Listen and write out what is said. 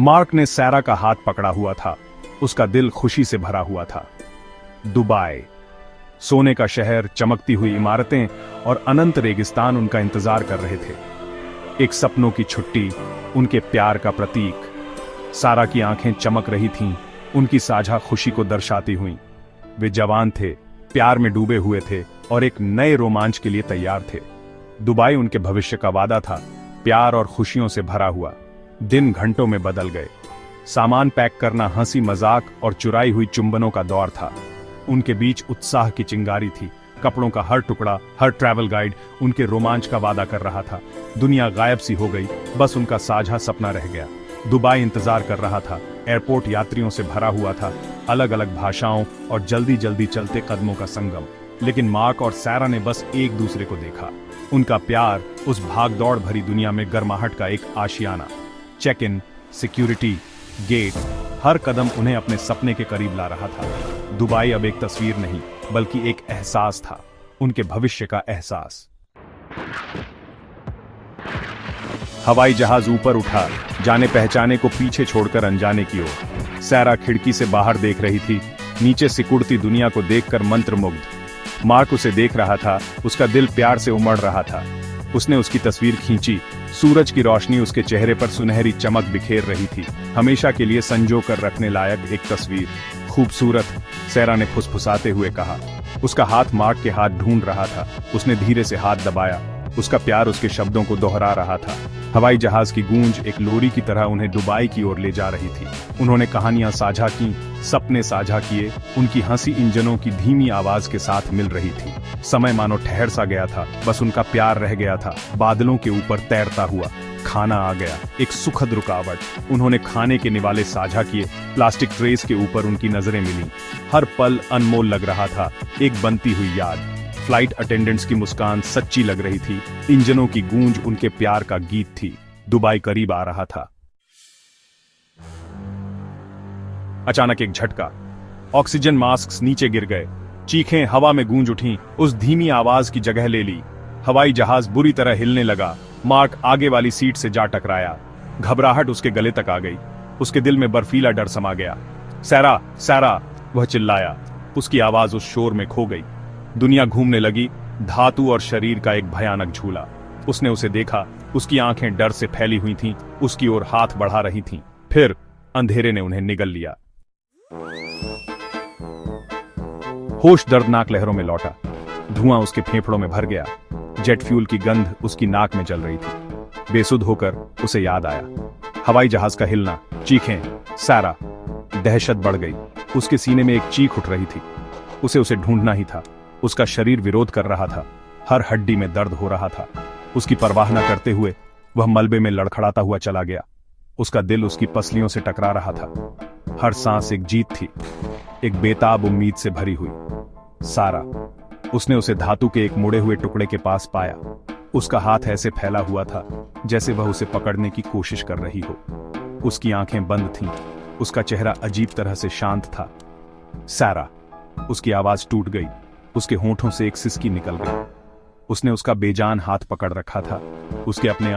Mark ने सैरा का हाथ पकड़ा हुआ था। उसका दिल खुशी से भरा हुआ था। दुबई, सोने का शहर, चमकती हुई इमारतें और अनंत रेगिस्तान उनका इंतजार कर रहे थे। एक सपनों की छुट्टी, उनके प्यार का प्रतीक। सारा की आंखें चमक रही थीं, उनकी साझा खुशी को दर्शाती हुई। वे जवान थे, प्यार में डूबे हुए थे और एक नए रोमांच के लिए तैयार थे। दुबई उनके भविष्य का वादा था, प्यार और खुशियों से भरा हुआ। दिन घंटों में बदल गए। सामान पैक करना, हंसी मजाक और चुराई हुई चुंबनों का दौर था। उनके बीच उत्साह की चिंगारी थी। कपड़ों का हर टुकड़ा, हर ट्रैवल गाइड उनके रोमांच का वादा कर रहा था। दुनिया गायब सी हो गई, बस उनका साझा सपना रह गया। दुबई इंतजार कर रहा था। एयरपोर्ट यात्रियों से भरा हुआ था, अलग अलग भाषाओं और जल्दी जल्दी चलते कदमों का संगम। लेकिन मार्क और सैरा ने बस एक दूसरे को देखा। उनका प्यार उस भागदौड़ भरी दुनिया में गर्माहट का एक आशियाना। चेक इन, सिक्योरिटी, गेट, हर कदम उन्हें अपने सपने के करीब ला रहा था। दुबई अब एक तस्वीर नहीं, बल्कि एक एहसास था, उनके भविष्य का एहसास। हवाई जहाज ऊपर उठा, जाने पहचाने को पीछे छोड़कर अनजाने की ओर। सैरा खिड़की से बाहर देख रही थी, नीचे सिकुड़ती दुनिया को देखकर मंत्रमुग्ध। मार्क उसे देख रहा था, उसका दिल प्यार से उमड़ रहा था। उसने उसकी तस्वीर खींची। सूरज की रोशनी उसके चेहरे पर सुनहरी चमक बिखेर रही थी। हमेशा के लिए संजो कर रखने लायक एक तस्वीर। खूबसूरत, सैरा ने फुसफुसाते हुए कहा। उसका हाथ मार्क के हाथ ढूंढ रहा था। उसने धीरे से हाथ दबाया। उसका प्यार उसके शब्दों को दोहरा रहा था। हवाई जहाज की गूंज एक लोरी की तरह उन्हें दुबई की ओर ले जा रही थी। उन्होंने कहानियां साझा की, सपने साझा किए। उनकी हंसी इंजनों की धीमी आवाज के साथ मिल रही थी। समय मानो ठहर सा गया था, बस उनका प्यार रह गया था, बादलों के ऊपर तैरता हुआ। खाना आ गया, एक सुखद रुकावट। उन्होंने खाने के निवाले साझा किए। प्लास्टिक ट्रेस के ऊपर उनकी नजरें मिलीं। हर पल अनमोल लग रहा था, एक बनती हुई याद। फ्लाइट अटेंडेंट्स की मुस्कान सच्ची लग रही थी। इंजनों की गूंज उनके प्यार का गीत थी। दुबई करीब आ रहा था। अचानक एक झटका। ऑक्सीजन मास्क नीचे गिर गए। चीखें हवा में गूंज उठीं, उस धीमी आवाज की जगह ले ली। हवाई जहाज बुरी तरह हिलने लगा। मार्क आगे वाली सीट से जा टकराया। घबराहट उसके गले तक आ गई। उसके दिल में बर्फीला डर समा गया। सैरा, सैरा, वह चिल्लाया। उसकी आवाज उस शोर में खो गई। दुनिया घूमने लगी, धातु और शरीर का एक भयानक झूला। उसने उसे देखा। उसकी आंखें डर से फैली हुई थीं, उसकी ओर हाथ बढ़ा रही थीं। फिर अंधेरे ने उन्हें निगल लिया। होश दर्दनाक लहरों में लौटा। धुआं उसके फेफड़ों में भर गया। जेट फ्यूल की गंध उसकी नाक में जल रही थी। बेसुध होकर उसे याद आया। हवाई जहाज का हिलना, चीखें, सैरा। दहशत बढ़ गई। उसके सीने में एक चीख उठ रही थी। उसे ढूंढना ही था। उसका शरीर विरोध कर रहा था। हर हड्डी में दर्द हो रहा था। उसकी परवाह न करते हुए वह मलबे में लड़खड़ाता हुआ चला गया। उसका दिल उसकी पसलियों से टकरा रहा था। हर सांस एक जीत थी, एक बेताब उम्मीद से भरी हुई। सारा। उसने उसे धातु के एक मुड़े हुए टुकड़े के पास पाया। उसका हाथ ऐसे फैला हुआ था जैसे वह उसे पकड़ने की कोशिश कर रही हो। उसकी आंखें बंद थीं। उसका चेहरा अजीब तरह से शांत था। सारा। उसकी आवाज टूट गई। उसके होंठों से एक सिसकी निकल गई। उसने उसका बेजान हाथ पकड़ रखा था। उसके अपने